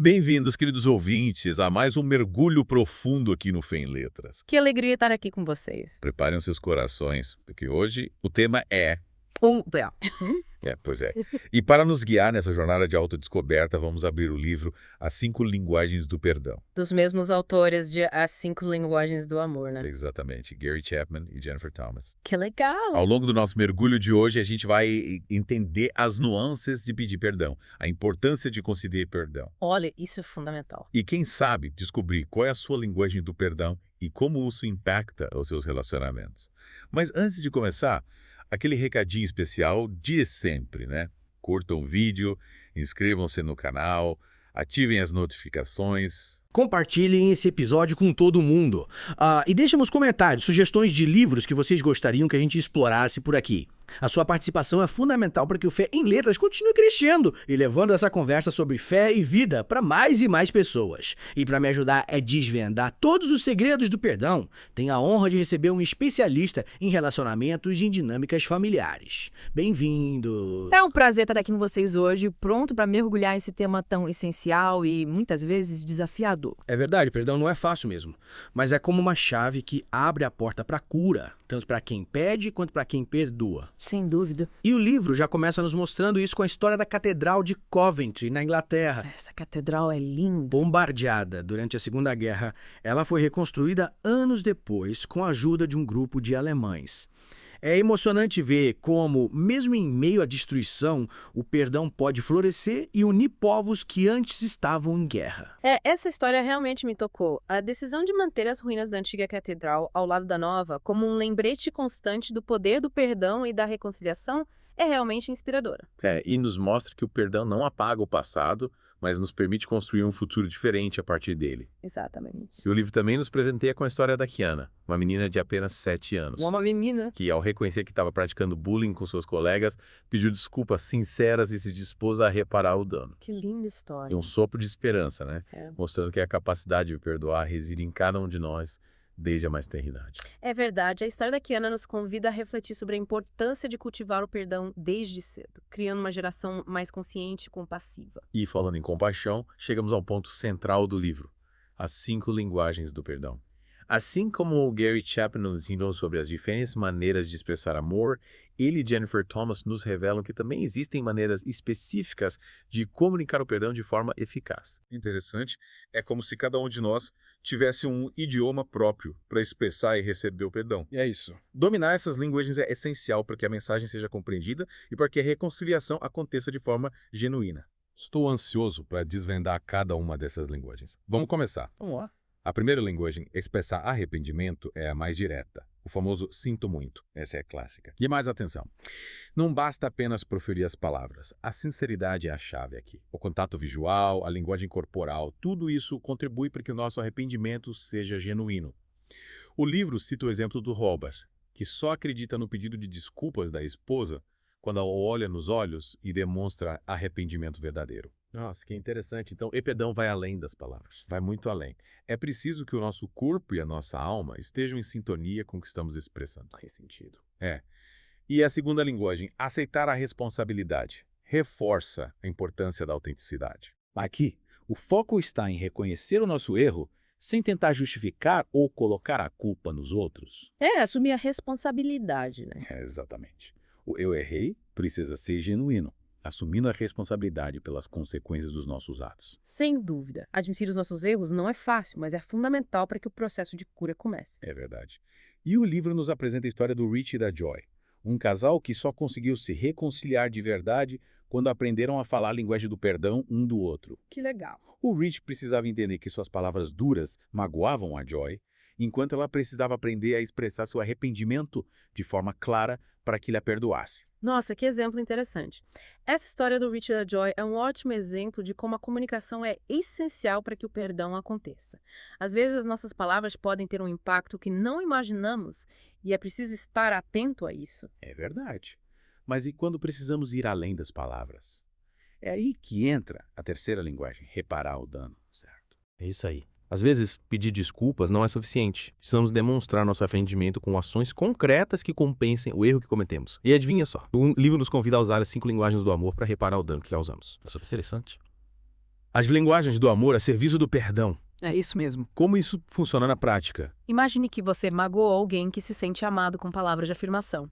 Bem-vindos, queridos ouvintes, a mais um mergulho profundo aqui no Fé em Letras. Que alegria estar aqui com vocês. Preparem os seus corações, porque hoje o tema é... Pois é. E para nos guiar nessa jornada de autodescoberta, vamos abrir o livro As 5 Linguagens do Perdão. Dos mesmos autores de As 5 Linguagens do Amor, né? Exatamente, Gary Chapman e Jennifer Thomas. Que legal! Ao longo do nosso mergulho de hoje, a gente vai entender as nuances de pedir perdão, a importância de conceder perdão. Olha, isso é fundamental. E quem sabe descobrir qual é a sua linguagem do perdão e como isso impacta os seus relacionamentos. Mas antes de começar, aquele recadinho especial de sempre, né? Curtam o vídeo, inscrevam-se no canal, ativem as notificações. Compartilhem esse episódio com todo mundo. E deixem nos comentários sugestões de livros que vocês gostariam que a gente explorasse por aqui. A sua participação é fundamental para que o Fé em Letras continue crescendo e levando essa conversa sobre fé e vida para mais e mais pessoas. E para me ajudar a desvendar todos os segredos do perdão, tenho a honra de receber um especialista em relacionamentos e em dinâmicas familiares. Bem-vindo! É um prazer estar aqui com vocês hoje, pronto para mergulhar esse tema tão essencial e muitas vezes desafiador. É verdade, perdão não é fácil mesmo, mas é como uma chave que abre a porta para a cura, tanto para quem pede quanto para quem perdoa. Sem dúvida. E o livro já começa nos mostrando isso com a história da Catedral de Coventry, na Inglaterra. Essa catedral é linda. Bombardeada durante a Segunda Guerra, ela foi reconstruída anos depois com a ajuda de um grupo de alemães. É emocionante ver como, mesmo em meio à destruição, o perdão pode florescer e unir povos que antes estavam em guerra. Essa história realmente me tocou. A decisão de manter as ruínas da antiga catedral ao lado da nova, como um lembrete constante do poder do perdão e da reconciliação, é realmente inspiradora. E nos mostra que o perdão não apaga o passado, mas nos permite construir um futuro diferente a partir dele. Exatamente. E o livro também nos presenteia com a história da Kiana, uma menina de apenas 7 anos. Uma menina. Que, ao reconhecer que estava praticando bullying com seus colegas, pediu desculpas sinceras e se dispôs a reparar o dano. Que linda história. E um sopro de esperança, né? É. Mostrando que a capacidade de perdoar reside em cada um de nós, desde a mais tenra idade. É verdade, a história da Kiana nos convida a refletir sobre a importância de cultivar o perdão desde cedo, criando uma geração mais consciente e compassiva. E falando em compaixão, chegamos ao ponto central do livro, as 5 linguagens do perdão. Assim como o Gary Chapman nos ensinou sobre as diferentes maneiras de expressar amor, ele e Jennifer Thomas nos revelam que também existem maneiras específicas de comunicar o perdão de forma eficaz. Interessante, é como se cada um de nós tivesse um idioma próprio para expressar e receber o perdão. É isso. Dominar essas linguagens é essencial para que a mensagem seja compreendida e para que a reconciliação aconteça de forma genuína. Estou ansioso para desvendar cada uma dessas linguagens. Vamos começar. Vamos lá. A primeira linguagem, expressar arrependimento, é a mais direta. O famoso sinto muito. Essa é a clássica. E mais atenção. Não basta apenas proferir as palavras. A sinceridade é a chave aqui. O contato visual, a linguagem corporal, tudo isso contribui para que o nosso arrependimento seja genuíno. O livro cita o exemplo do Robert, que só acredita no pedido de desculpas da esposa quando ela olha nos olhos e demonstra arrependimento verdadeiro. Nossa, que interessante. Então, o perdão vai além das palavras. Vai muito além. É preciso que o nosso corpo e a nossa alma estejam em sintonia com o que estamos expressando. Faz sentido. E a segunda linguagem, aceitar a responsabilidade, reforça a importância da autenticidade. Aqui, o foco está em reconhecer o nosso erro sem tentar justificar ou colocar a culpa nos outros. Assumir a responsabilidade, né? Exatamente. O eu errei precisa ser genuíno, assumindo a responsabilidade pelas consequências dos nossos atos. Sem dúvida. Admitir os nossos erros não é fácil, mas é fundamental para que o processo de cura comece. É verdade. E o livro nos apresenta a história do Rich e da Joy, um casal que só conseguiu se reconciliar de verdade quando aprenderam a falar a linguagem do perdão um do outro. Que legal. O Rich precisava entender que suas palavras duras magoavam a Joy, enquanto ela precisava aprender a expressar seu arrependimento de forma clara para que ele a perdoasse. Nossa, que exemplo interessante. Essa história do Rich e da Joy é um ótimo exemplo de como a comunicação é essencial para que o perdão aconteça. Às vezes as nossas palavras podem ter um impacto que não imaginamos e é preciso estar atento a isso. É verdade. Mas e quando precisamos ir além das palavras? É aí que entra a terceira linguagem, reparar o dano, certo? É isso aí. Às vezes, pedir desculpas não é suficiente. Precisamos demonstrar nosso arrependimento com ações concretas que compensem o erro que cometemos. E adivinha só, o livro nos convida a usar as 5 linguagens do amor para reparar o dano que causamos. É super interessante. As linguagens do amor a serviço do perdão. É isso mesmo. Como isso funciona na prática? Imagine que você magoou alguém que se sente amado com palavras de afirmação.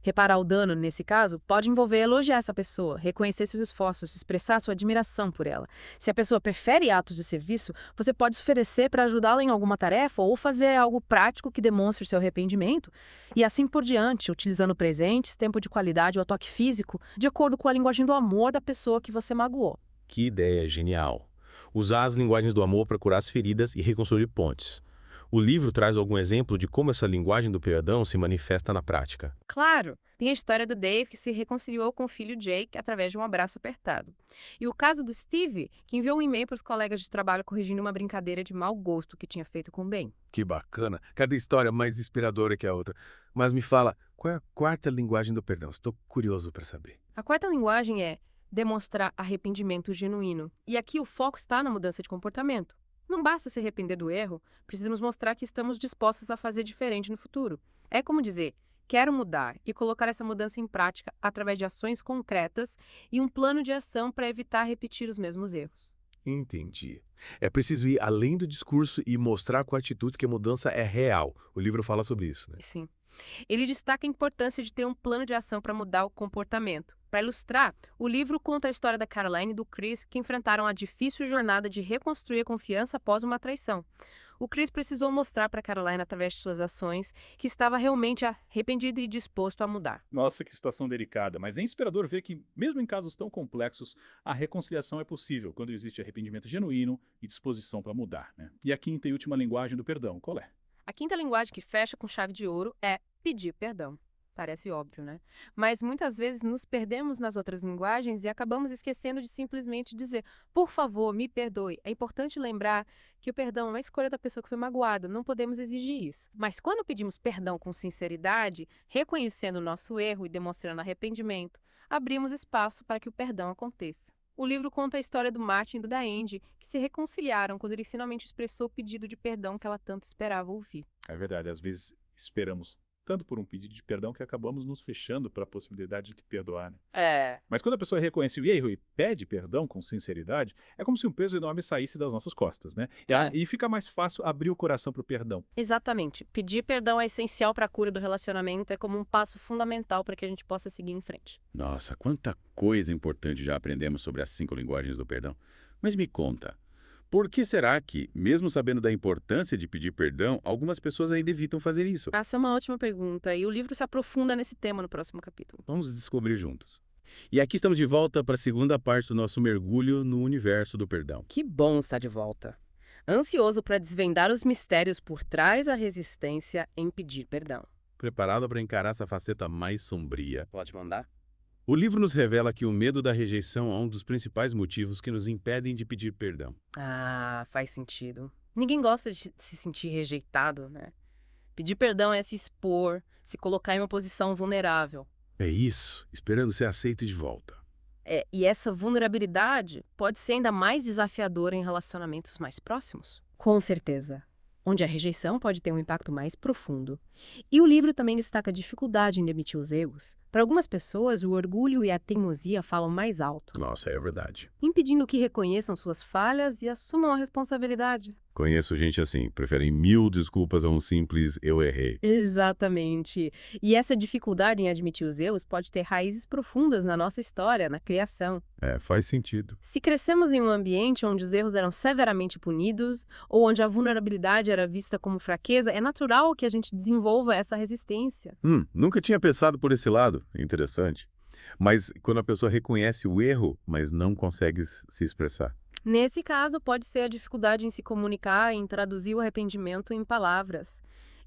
Reparar o dano, nesse caso, pode envolver elogiar essa pessoa, reconhecer seus esforços, expressar sua admiração por ela. Se a pessoa prefere atos de serviço, você pode se oferecer para ajudá-la em alguma tarefa ou fazer algo prático que demonstre seu arrependimento. E assim por diante, utilizando presentes, tempo de qualidade ou toque físico, de acordo com a linguagem do amor da pessoa que você magoou. Que ideia genial. Usar as linguagens do amor para curar as feridas e reconstruir pontes. O livro traz algum exemplo de como essa linguagem do perdão se manifesta na prática. Claro, tem a história do Dave que se reconciliou com o filho Jake através de um abraço apertado. E o caso do Steve, que enviou um e-mail para os colegas de trabalho corrigindo uma brincadeira de mau gosto que tinha feito com o Ben. Que bacana. Cada história mais inspiradora que a outra. Mas me fala, qual é a quarta linguagem do perdão? Estou curioso para saber. A quarta linguagem é demonstrar arrependimento genuíno. E aqui o foco está na mudança de comportamento. Não basta se arrepender do erro, precisamos mostrar que estamos dispostos a fazer diferente no futuro. É como dizer, quero mudar e colocar essa mudança em prática através de ações concretas e um plano de ação para evitar repetir os mesmos erros. Entendi. É preciso ir além do discurso e mostrar com atitudes que a mudança é real. O livro fala sobre isso, né? Sim. Ele destaca a importância de ter um plano de ação para mudar o comportamento. Para ilustrar, o livro conta a história da Caroline e do Chris, que enfrentaram a difícil jornada de reconstruir a confiança após uma traição. O Chris precisou mostrar para Caroline, através de suas ações, que estava realmente arrependido e disposto a mudar. Nossa, que situação delicada, mas é inspirador ver que, mesmo em casos tão complexos, a reconciliação é possível quando existe arrependimento genuíno e disposição para mudar, né? E a quinta e última linguagem do perdão, qual é? A quinta linguagem que fecha com chave de ouro é pedir perdão. Parece óbvio, né? Mas muitas vezes nos perdemos nas outras linguagens e acabamos esquecendo de simplesmente dizer, por favor, me perdoe. É importante lembrar que o perdão é uma escolha da pessoa que foi magoada, não podemos exigir isso. Mas quando pedimos perdão com sinceridade, reconhecendo o nosso erro e demonstrando arrependimento, abrimos espaço para que o perdão aconteça. O livro conta a história do Martin e do Andy, que se reconciliaram quando ele finalmente expressou o pedido de perdão que ela tanto esperava ouvir. É verdade, às vezes esperamos tanto por um pedido de perdão que acabamos nos fechando para a possibilidade de te perdoar, né? Mas quando a pessoa reconhece o erro e pede perdão com sinceridade, é como se um peso enorme saísse das nossas costas, né? E fica mais fácil abrir o coração para o perdão. Exatamente. Pedir perdão é essencial para a cura do relacionamento, é como um passo fundamental para que a gente possa seguir em frente. Nossa, quanta coisa importante já aprendemos sobre as 5 linguagens do perdão. Mas me conta, por que será que, mesmo sabendo da importância de pedir perdão, algumas pessoas ainda evitam fazer isso? Essa é uma ótima pergunta e o livro se aprofunda nesse tema no próximo capítulo. Vamos descobrir juntos. E aqui estamos de volta para a segunda parte do nosso mergulho no universo do perdão. Que bom estar de volta. Ansioso para desvendar os mistérios por trás da resistência em pedir perdão. Preparado para encarar essa faceta mais sombria? Pode mandar? O livro nos revela que o medo da rejeição é um dos principais motivos que nos impedem de pedir perdão. Ah, faz sentido. Ninguém gosta de se sentir rejeitado, né? Pedir perdão é se expor, se colocar em uma posição vulnerável. É isso, esperando ser aceito de volta. E essa vulnerabilidade pode ser ainda mais desafiadora em relacionamentos mais próximos. Com certeza. Onde a rejeição pode ter um impacto mais profundo. E o livro também destaca a dificuldade em admitir os erros. Para algumas pessoas, o orgulho e a teimosia falam mais alto, Nossa, é verdade. impedindo que reconheçam suas falhas e assumam a responsabilidade. Conheço gente assim, preferem 1000 desculpas a um simples eu errei. Exatamente. E essa dificuldade em admitir os erros pode ter raízes profundas na nossa história, na criação. É, faz sentido. Se crescemos em um ambiente onde os erros eram severamente punidos, ou onde a vulnerabilidade era vista como fraqueza, é natural que a gente desenvolva essa resistência. Nunca tinha pensado por esse lado. Interessante. Mas quando a pessoa reconhece o erro, mas não consegue se expressar. Nesse caso, pode ser a dificuldade em se comunicar, em traduzir o arrependimento em palavras.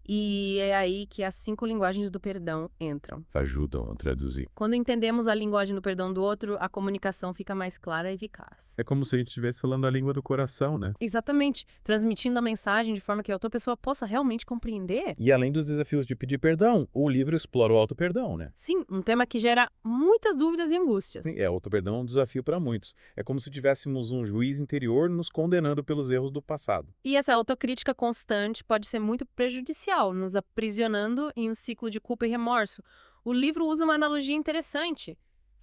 E é aí que as 5 linguagens do perdão entram. Ajudam a traduzir. Quando entendemos a linguagem do perdão do outro, a comunicação fica mais clara e eficaz. É como se a gente estivesse falando a língua do coração, né? Exatamente, transmitindo a mensagem de forma que a outra pessoa possa realmente compreender. E além dos desafios de pedir perdão, o livro explora o auto-perdão, né? Sim, um tema que gera muitas dúvidas e angústias. Sim, auto-perdão é um desafio para muitos. É como se tivéssemos um juiz interior nos condenando pelos erros do passado. E essa autocrítica constante pode ser muito prejudicial, nos aprisionando em um ciclo de culpa e remorso. O livro usa uma analogia interessante.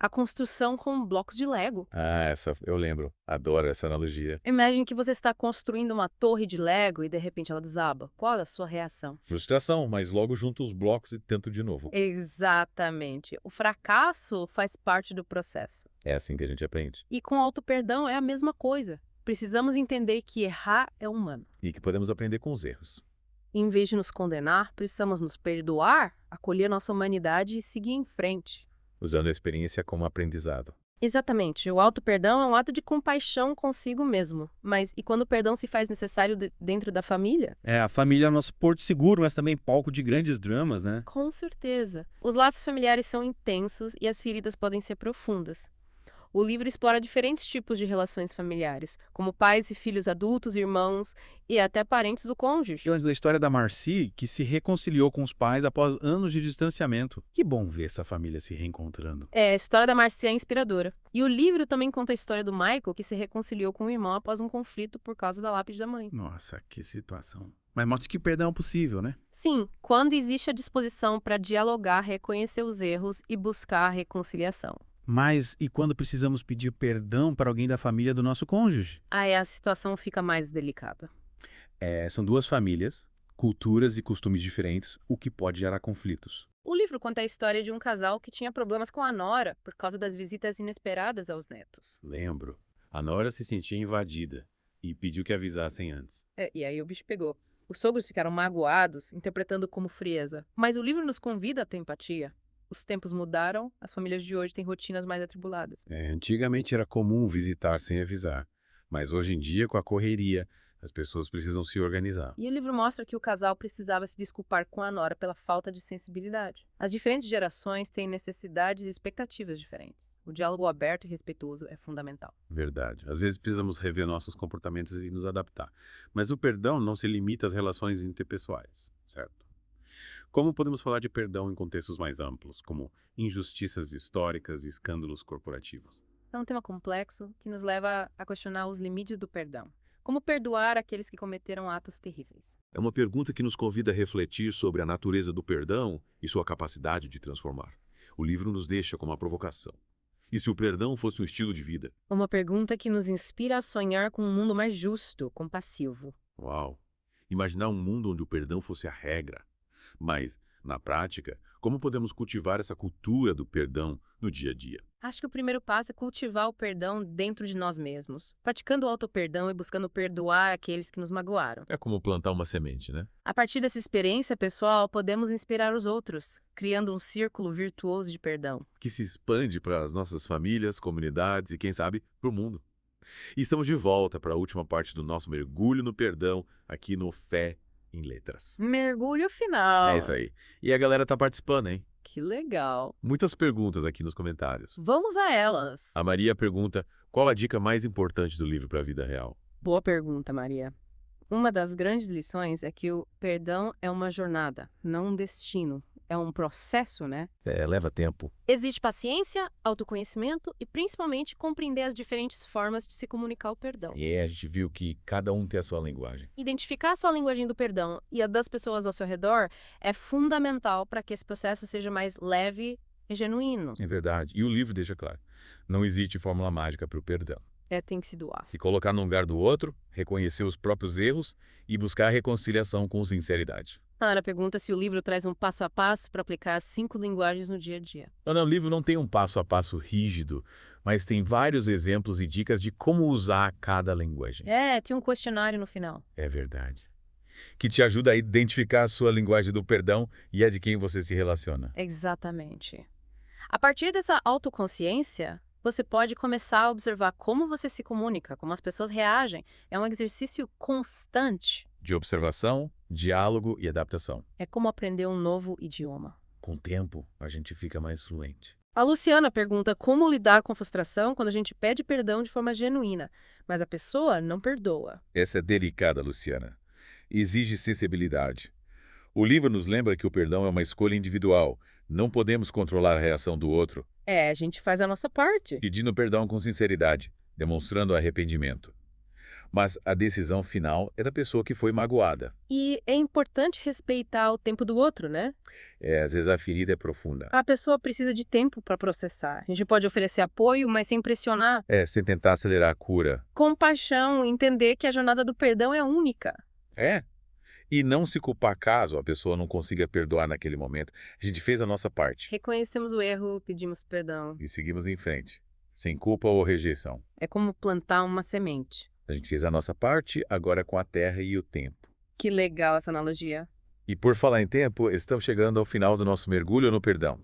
A construção com blocos de Lego. Ah, essa eu lembro. Adoro essa analogia. Imagine que você está construindo uma torre de Lego e de repente ela desaba. Qual é a sua reação? Frustração, mas logo junto os blocos e tento de novo. Exatamente. O fracasso faz parte do processo. É assim que a gente aprende. E com auto-perdão é a mesma coisa. Precisamos entender que errar é humano. E que podemos aprender com os erros. Em vez de nos condenar, precisamos nos perdoar, acolher nossa humanidade e seguir em frente. Usando a experiência como aprendizado. Exatamente. O auto-perdão é um ato de compaixão consigo mesmo. Mas e quando o perdão se faz necessário dentro da família? A família é o nosso porto seguro, mas também palco de grandes dramas, né? Com certeza. Os laços familiares são intensos e as feridas podem ser profundas. O livro explora diferentes tipos de relações familiares, como pais e filhos adultos, irmãos e até parentes do cônjuge. E da história da Marcy, que se reconciliou com os pais após anos de distanciamento. Que bom ver essa família se reencontrando. A história da Marcy é inspiradora. E o livro também conta a história do Michael, que se reconciliou com o irmão após um conflito por causa da lápide da mãe. Nossa, que situação. Mas mostra que perdão é possível, né? Sim, quando existe a disposição para dialogar, reconhecer os erros e buscar a reconciliação. Mas e quando precisamos pedir perdão para alguém da família do nosso cônjuge? Aí a situação fica mais delicada. São duas famílias, culturas e costumes diferentes, o que pode gerar conflitos. O livro conta a história de um casal que tinha problemas com a nora por causa das visitas inesperadas aos netos. Lembro. A nora se sentia invadida e pediu que avisassem antes. E aí o bicho pegou. Os sogros ficaram magoados, interpretando como frieza. Mas o livro nos convida a ter empatia. Os tempos mudaram, as famílias de hoje têm rotinas mais atribuladas. Antigamente era comum visitar sem avisar, mas hoje em dia, com a correria, as pessoas precisam se organizar. E o livro mostra que o casal precisava se desculpar com a nora pela falta de sensibilidade. As diferentes gerações têm necessidades e expectativas diferentes. O diálogo aberto e respeitoso é fundamental. Verdade. Às vezes precisamos rever nossos comportamentos e nos adaptar. Mas o perdão não se limita às relações interpessoais, certo? Como podemos falar de perdão em contextos mais amplos, como injustiças históricas e escândalos corporativos? É um tema complexo que nos leva a questionar os limites do perdão. Como perdoar aqueles que cometeram atos terríveis? É uma pergunta que nos convida a refletir sobre a natureza do perdão e sua capacidade de transformar. O livro nos deixa com uma provocação. E se o perdão fosse um estilo de vida? Uma pergunta que nos inspira a sonhar com um mundo mais justo, compassivo. Uau! Imaginar um mundo onde o perdão fosse a regra. Mas, na prática, como podemos cultivar essa cultura do perdão no dia a dia? Acho que o primeiro passo é cultivar o perdão dentro de nós mesmos, praticando o auto-perdão e buscando perdoar aqueles que nos magoaram. É como plantar uma semente, né? A partir dessa experiência pessoal, podemos inspirar os outros, criando um círculo virtuoso de perdão. Que se expande para as nossas famílias, comunidades e, quem sabe, para o mundo. E estamos de volta para a última parte do nosso mergulho no perdão, aqui no Fé em Letras. Mergulho final. É isso aí. E a galera tá participando, hein? Que legal. Muitas perguntas aqui nos comentários. Vamos a elas. A Maria pergunta, qual a dica mais importante do livro para a vida real? Boa pergunta, Maria. Uma das grandes lições é que o perdão é uma jornada, não um destino. É um processo, né? Leva tempo. Exige paciência, autoconhecimento e, principalmente, compreender as diferentes formas de se comunicar o perdão. A gente viu que cada um tem a sua linguagem. Identificar a sua linguagem do perdão e a das pessoas ao seu redor é fundamental para que esse processo seja mais leve e genuíno. É verdade. E o livro deixa claro. Não existe fórmula mágica para o perdão. Tem que se doar. Se colocar no lugar do outro, reconhecer os próprios erros e buscar a reconciliação com sinceridade. A Ana pergunta se o livro traz um passo a passo para aplicar as 5 linguagens no dia a dia. Não, o livro não tem um passo a passo rígido, mas tem vários exemplos e dicas de como usar cada linguagem. Tem um questionário no final. É verdade. Que te ajuda a identificar a sua linguagem do perdão e a de quem você se relaciona. Exatamente. A partir dessa autoconsciência, você pode começar a observar como você se comunica, como as pessoas reagem. É um exercício constante. De observação, diálogo e adaptação. É como aprender um novo idioma. Com o tempo, a gente fica mais fluente. A Luciana pergunta como lidar com frustração quando a gente pede perdão de forma genuína, mas a pessoa não perdoa. Essa é delicada, Luciana. Exige sensibilidade. O livro nos lembra que o perdão é uma escolha individual. Não podemos controlar a reação do outro. A gente faz a nossa parte. Pedindo perdão com sinceridade, demonstrando arrependimento. Mas a decisão final é da pessoa que foi magoada. E é importante respeitar o tempo do outro, né? Às vezes a ferida é profunda. A pessoa precisa de tempo para processar. A gente pode oferecer apoio, mas sem pressionar. Sem tentar acelerar a cura. Compaixão, entender que a jornada do perdão é única. E não se culpar caso a pessoa não consiga perdoar naquele momento. A gente fez a nossa parte. Reconhecemos o erro, pedimos perdão. E seguimos em frente. Sem culpa ou rejeição. É como plantar uma semente. A gente fez a nossa parte, agora é com a terra e o tempo. Que legal essa analogia. E por falar em tempo, estamos chegando ao final do nosso mergulho no perdão.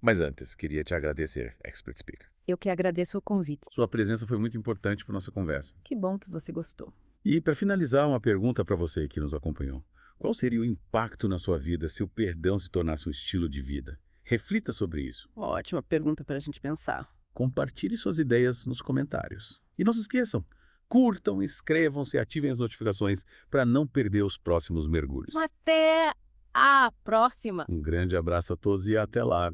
Mas antes, queria te agradecer, Expert Speaker. Eu que agradeço o convite. Sua presença foi muito importante para nossa conversa. Que bom que você gostou. E para finalizar, uma pergunta para você que nos acompanhou. Qual seria o impacto na sua vida se o perdão se tornasse um estilo de vida? Reflita sobre isso. Ótima pergunta para a gente pensar. Compartilhe suas ideias nos comentários. E não se esqueçam, curtam, inscrevam-se e ativem as notificações para não perder os próximos mergulhos. Até a próxima! Um grande abraço a todos e até lá!